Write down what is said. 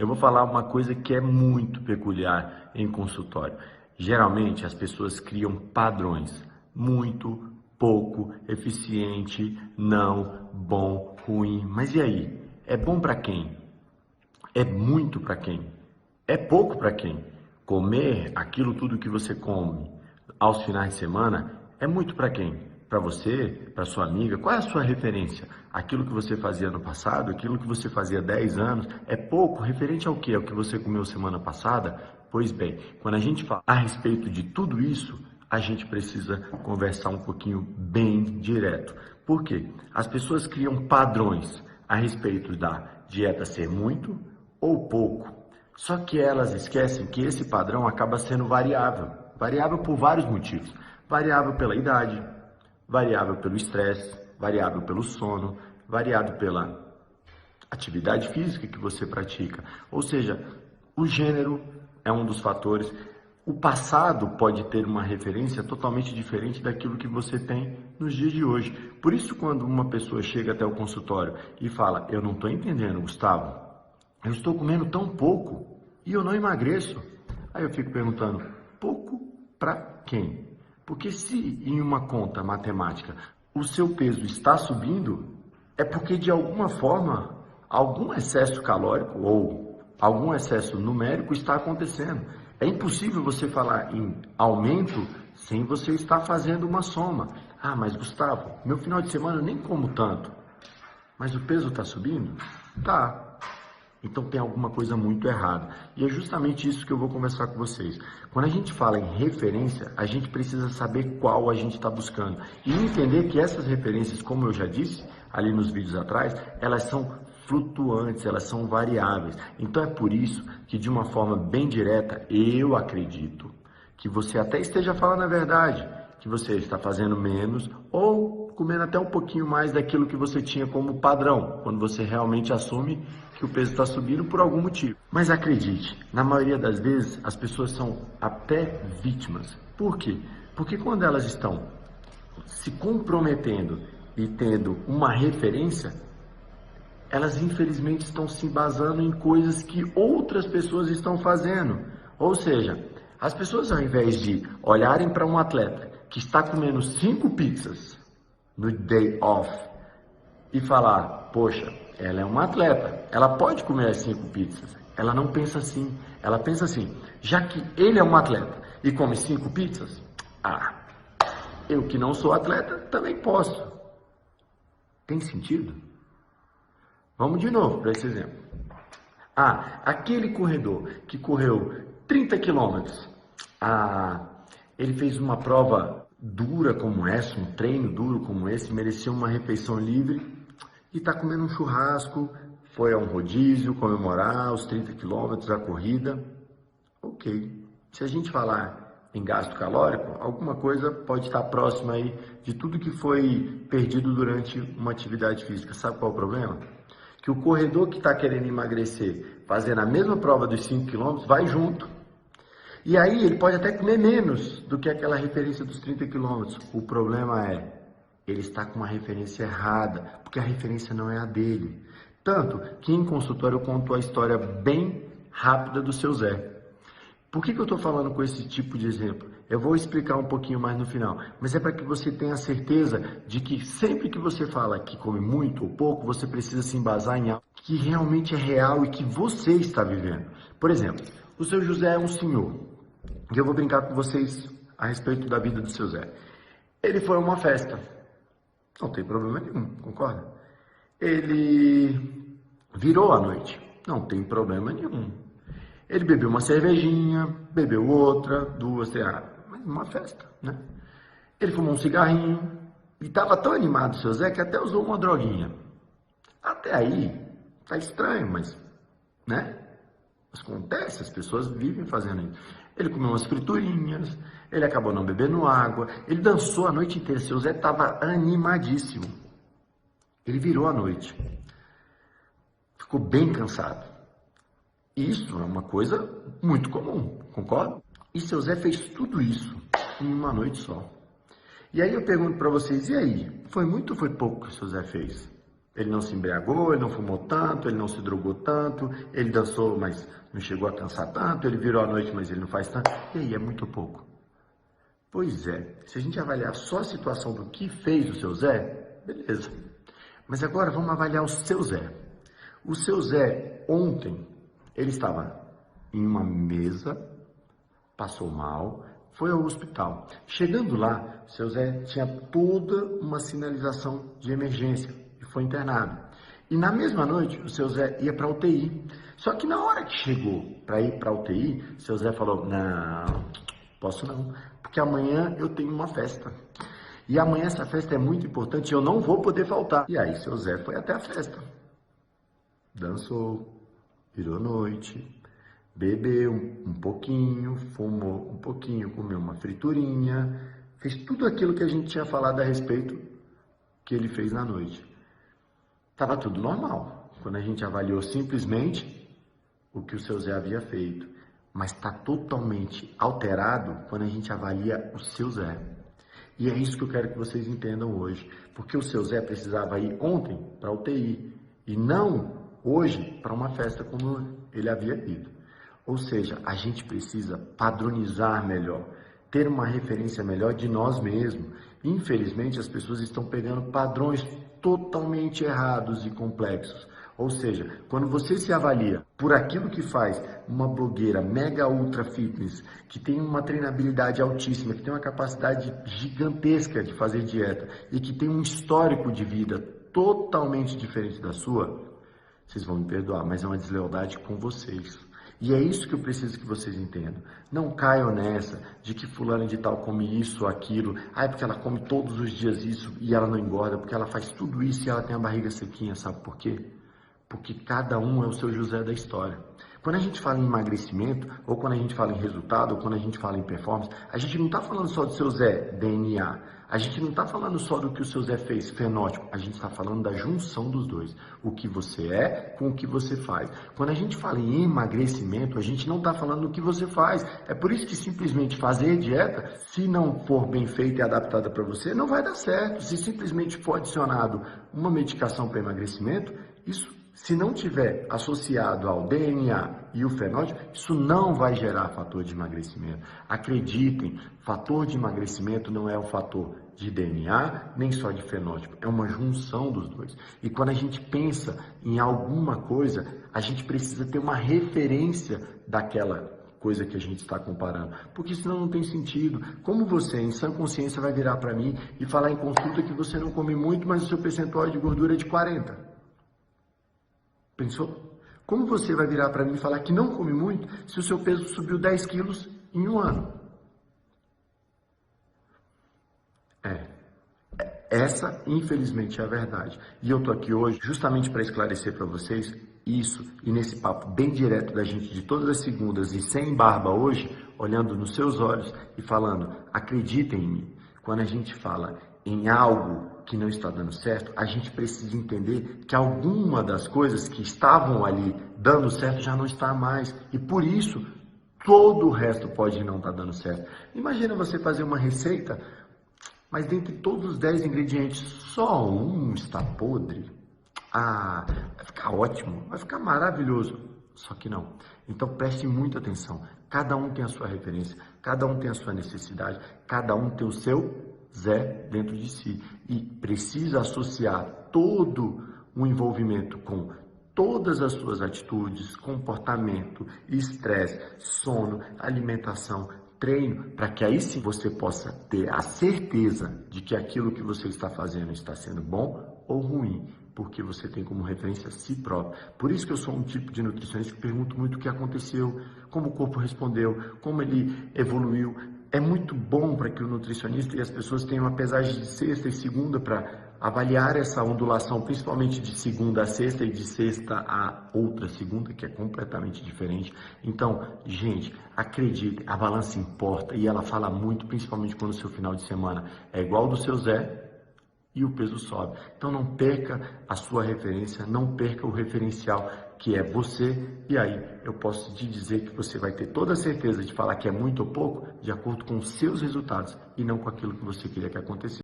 Eu vou falar uma coisa que é muito peculiar em consultório. Geralmente as pessoas criam padrões: muito, pouco, eficiente, não, bom, ruim. Mas e aí? É bom para quem? É muito para quem? É pouco para quem? Comer aquilo tudo que você come aos finais de semana é muito para quem? Para você, para sua amiga? Qual é a sua referência? Aquilo que você fazia no passado, aquilo que você fazia há 10 anos, é pouco referente ao quê? Ao que você comeu semana passada? Pois bem, quando a gente fala a respeito de tudo isso, a gente precisa conversar um pouquinho bem direto. Por quê? As pessoas criam padrões a respeito da dieta ser muito ou pouco. Só que elas esquecem que esse padrão acaba sendo variável. Variável por vários motivos. Variável pela idade, variável pelo estresse, variável pelo sono, variável pela atividade física que você pratica. Ou seja, o gênero é um dos fatores. O passado pode ter uma referência totalmente diferente daquilo que você tem nos dias de hoje. Por isso, quando uma pessoa chega até o consultório e fala: eu não estou entendendo, Gustavo, eu estou comendo tão pouco e eu não emagreço. Aí eu fico perguntando: pouco para quem? Porque se em uma conta matemática o seu peso está subindo, é porque de alguma forma algum excesso calórico ou algum excesso numérico está acontecendo. É impossível você falar em aumento sem você estar fazendo uma soma. Ah, mas Gustavo, meu final de semana eu nem como tanto. Mas o peso está subindo? Tá. Então tem alguma coisa muito errada. E é justamente isso que eu vou conversar com vocês. Quando a gente fala em referência, a gente precisa saber qual a gente está buscando. E entender que essas referências, como eu já disse ali nos vídeos atrás, elas são flutuantes, elas são variáveis. Então é por isso que, de uma forma bem direta, eu acredito que você até esteja falando a verdade, que você está fazendo menos ou comendo até um pouquinho mais daquilo que você tinha como padrão, quando você realmente assume que o peso está subindo por algum motivo. Mas acredite, na maioria das vezes as pessoas são até vítimas. Por quê? Porque quando elas estão se comprometendo e tendo uma referência, elas infelizmente estão se embasando em coisas que outras pessoas estão fazendo. Ou seja, as pessoas, ao invés de olharem para um atleta que está comendo 5 pizzas no day off e falar: poxa, ela é uma atleta, ela pode comer as 5 pizzas. Ela não pensa assim. Ela pensa assim: já que ele é um atleta e come 5 pizzas, eu que não sou atleta também posso. Tem sentido? Vamos de novo para esse exemplo. Aquele corredor que correu 30 quilômetros, ele fez uma prova dura como essa, um treino duro como esse, merecia uma refeição livre e está comendo um churrasco, foi a um rodízio comemorar os 30 quilômetros, a corrida. Ok. Se a gente falar em gasto calórico, alguma coisa pode estar próxima aí de tudo que foi perdido durante uma atividade física. Sabe qual é o problema? Que o corredor que está querendo emagrecer, fazendo a mesma prova dos 5 quilômetros, vai junto. E aí ele pode até comer menos do que aquela referência dos 30 quilômetros. O problema é, ele está com uma referência errada, porque a referência não é a dele. Tanto que em consultório eu conto a história bem rápida do seu Zé. Por que eu estou falando com esse tipo de exemplo? Eu vou explicar um pouquinho mais no final, mas é para que você tenha certeza de que sempre que você fala que come muito ou pouco, você precisa se embasar em algo que realmente é real e que você está vivendo. Por exemplo, o seu José é um senhor, e eu vou brincar com vocês a respeito da vida do seu Zé. Ele foi a uma festa, não tem problema nenhum, concorda? Ele virou à noite, não tem problema nenhum. Ele bebeu uma cervejinha, bebeu outra, 2, mas uma festa, né? Ele fumou um cigarrinho e estava tão animado, seu Zé, que até usou uma droguinha. Até aí, tá estranho, mas, né? Acontece, as pessoas vivem fazendo isso. Ele comeu umas friturinhas, ele acabou não bebendo água, ele dançou a noite inteira, seu Zé estava animadíssimo. Ele virou à noite, ficou bem cansado. Isso é uma coisa muito comum, concorda? E seu Zé fez tudo isso em uma noite só. E aí eu pergunto para vocês, e aí? Foi muito ou foi pouco que o seu Zé fez? Ele não se embriagou, ele não fumou tanto, ele não se drogou tanto, ele dançou, mas não chegou a cansar tanto, ele virou à noite, mas ele não faz tanto. E aí, é muito pouco. Pois é, se a gente avaliar só a situação do que fez o seu Zé, beleza. Mas agora vamos avaliar o seu Zé. O seu Zé, ontem, ele estava em uma mesa, passou mal, foi ao hospital. Chegando lá, seu Zé tinha toda uma sinalização de emergência e foi internado. E na mesma noite, o seu Zé ia para a UTI. Só que na hora que chegou para ir para a UTI, seu Zé falou, não, posso não, porque amanhã eu tenho uma festa. E amanhã essa festa é muito importante e eu não vou poder faltar. E aí seu Zé foi até a festa. Dançou, virou noite, bebeu um pouquinho, fumou um pouquinho, comeu uma friturinha, fez tudo aquilo que a gente tinha falado a respeito que ele fez na noite. Estava tudo normal, quando a gente avaliou simplesmente o que o seu Zé havia feito. Mas está totalmente alterado quando a gente avalia o seu Zé. E é isso que eu quero que vocês entendam hoje. Porque o seu Zé precisava ir ontem para a UTI e não hoje para uma festa como ele havia ido. Ou seja, a gente precisa padronizar melhor, ter uma referência melhor de nós mesmos. Infelizmente, as pessoas estão pegando padrões totalmente errados e complexos. Ou seja, quando você se avalia por aquilo que faz uma blogueira mega ultra fitness, que tem uma treinabilidade altíssima, que tem uma capacidade gigantesca de fazer dieta e que tem um histórico de vida totalmente diferente da sua, vocês vão me perdoar, mas é uma deslealdade com vocês. E é isso que eu preciso que vocês entendam. Não caiam nessa de que fulano de tal come isso ou aquilo. Ah, é porque ela come todos os dias isso e ela não engorda, porque ela faz tudo isso e ela tem a barriga sequinha, sabe por quê? Porque cada um é o seu José da história. Quando a gente fala em emagrecimento, ou quando a gente fala em resultado, ou quando a gente fala em performance, a gente não está falando só do seu Zé, DNA. A gente não está falando só do que o seu Zé fez, fenótipo. A gente está falando da junção dos dois. O que você é com o que você faz. Quando a gente fala em emagrecimento, a gente não está falando do que você faz. É por isso que simplesmente fazer dieta, se não for bem feita e adaptada para você, não vai dar certo. Se simplesmente for adicionado uma medicação para emagrecimento, isso, se não tiver associado ao DNA e o fenótipo, isso não vai gerar fator de emagrecimento. Acreditem, fator de emagrecimento não é o fator de DNA, nem só de fenótipo, é uma junção dos dois. E quando a gente pensa em alguma coisa, a gente precisa ter uma referência daquela coisa que a gente está comparando, porque senão não tem sentido. Como você, em sã consciência, vai virar para mim e falar em consulta que você não come muito, mas o seu percentual de gordura é de 40%? Pensou? Como você vai virar para mim e falar que não come muito se o seu peso subiu 10 quilos em um ano? Essa, infelizmente, é a verdade. E eu tô aqui hoje justamente para esclarecer para vocês isso, e nesse papo bem direto da gente de todas as segundas e sem barba hoje, olhando nos seus olhos e falando, acreditem em mim, quando a gente fala em algo que não está dando certo, a gente precisa entender que alguma das coisas que estavam ali dando certo já não está mais. E por isso, todo o resto pode não estar dando certo. Imagina você fazer uma receita, mas dentre todos os 10 ingredientes, só um está podre. Ah, vai ficar ótimo, vai ficar maravilhoso. Só que não. Então preste muita atenção. Cada um tem a sua referência, cada um tem a sua necessidade, cada um tem o seu Zé dentro de si e precisa associar todo o envolvimento com todas as suas atitudes, comportamento, estresse, sono, alimentação, treino, para que aí sim você possa ter a certeza de que aquilo que você está fazendo está sendo bom ou ruim, porque você tem como referência a si próprio. Por isso que eu sou um tipo de nutricionista que pergunto muito o que aconteceu, como o corpo respondeu, como ele evoluiu. É muito bom para que o nutricionista e as pessoas tenham uma pesagem de sexta e segunda para avaliar essa ondulação, principalmente de segunda a sexta e de sexta a outra segunda, que é completamente diferente. Então, gente, acreditem, a balança importa e ela fala muito, principalmente quando o seu final de semana é igual ao do seu Zé e o peso sobe. Então não perca a sua referência, não perca o referencial que é você, e aí eu posso te dizer que você vai ter toda a certeza de falar que é muito ou pouco de acordo com os seus resultados e não com aquilo que você queria que acontecesse.